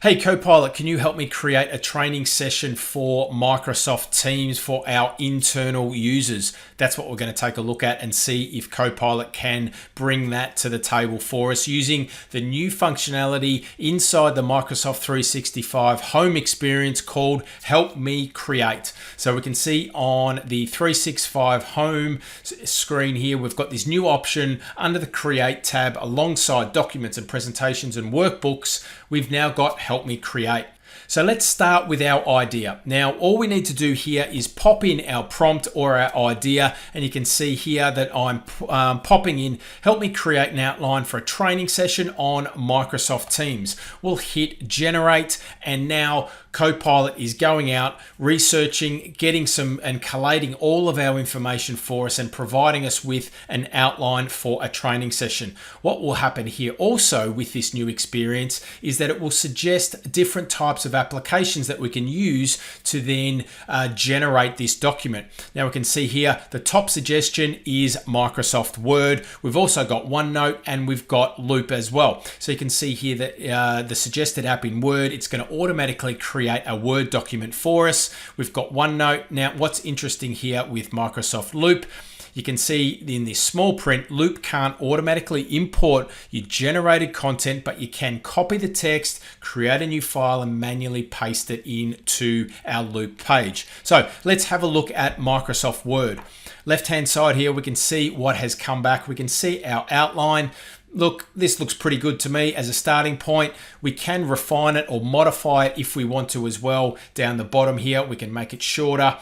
Hey Copilot, can you help me create a training session for Microsoft Teams for our internal users? That's what we're going to take a look at and see if Copilot can bring that to the table for us using the new functionality inside the Microsoft 365 home experience called Help Me Create. So we can see on the 365 home screen here, we've got this new option under the Create tab alongside documents and presentations and workbooks. We've now got Help Me Create. So let's start with our idea. Now, all we need to do here is pop in our prompt or our idea, and you can see here that I'm popping in, help me create an outline for a training session on Microsoft Teams. We'll hit generate, and now Copilot is going out, researching, getting some and collating all of our information for us and providing us with an outline for a training session. What will happen here also with this new experience is that it will suggest different types of applications that we can use to then generate this document. Now we can see here the top suggestion is Microsoft Word. We've also got OneNote and we've got Loop as well. So you can see here that the suggested app in Word, it's going to automatically create a Word document for us. We've got OneNote. Now what's interesting here with Microsoft Loop, you can see in this small print, Loop can't automatically import your generated content, but you can copy the text, create a new file and manually paste it into our Loop page. So let's have a look at Microsoft Word. Left-hand side here, we can see what has come back. We can see our outline. Look, this looks pretty good to me as a starting point. We can refine it or modify it if we want to as well. Down the bottom here, we can make it shorter.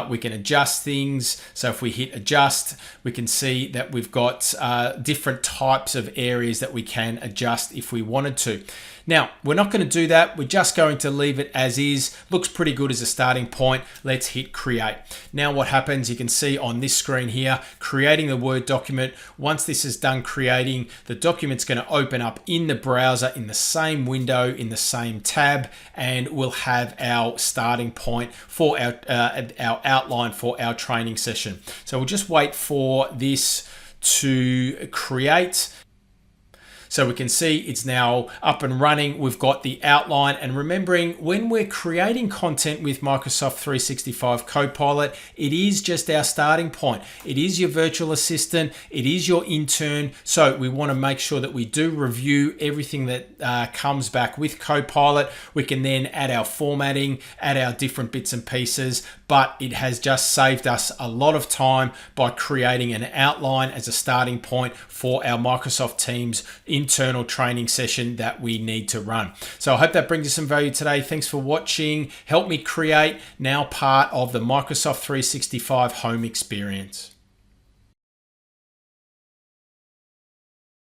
We can adjust things. So if we hit adjust, we can see that we've got different types of areas that we can adjust if we wanted to. Now, we're not going to do that. We're just going to leave it as is. Looks pretty good as a starting point. Let's hit create. Now what happens, you can see on this screen here, creating the Word document. Once this is done creating, the document's going to open up in the browser in the same window, in the same tab, and we'll have our starting point for our outline for our training session. So we'll just wait for this to create. So we can see it's now up and running. We've got the outline, and remembering when we're creating content with Microsoft 365 Copilot, it is just our starting point. It is your virtual assistant. It is your intern. So we want to make sure that we do review everything that comes back with Copilot. We can then add our formatting, add our different bits and pieces, but it has just saved us a lot of time by creating an outline as a starting point for our Microsoft Teams internal training session that we need to run. So I hope that brings you some value today. Thanks for watching. Help Me Create, now part of the Microsoft 365 home experience.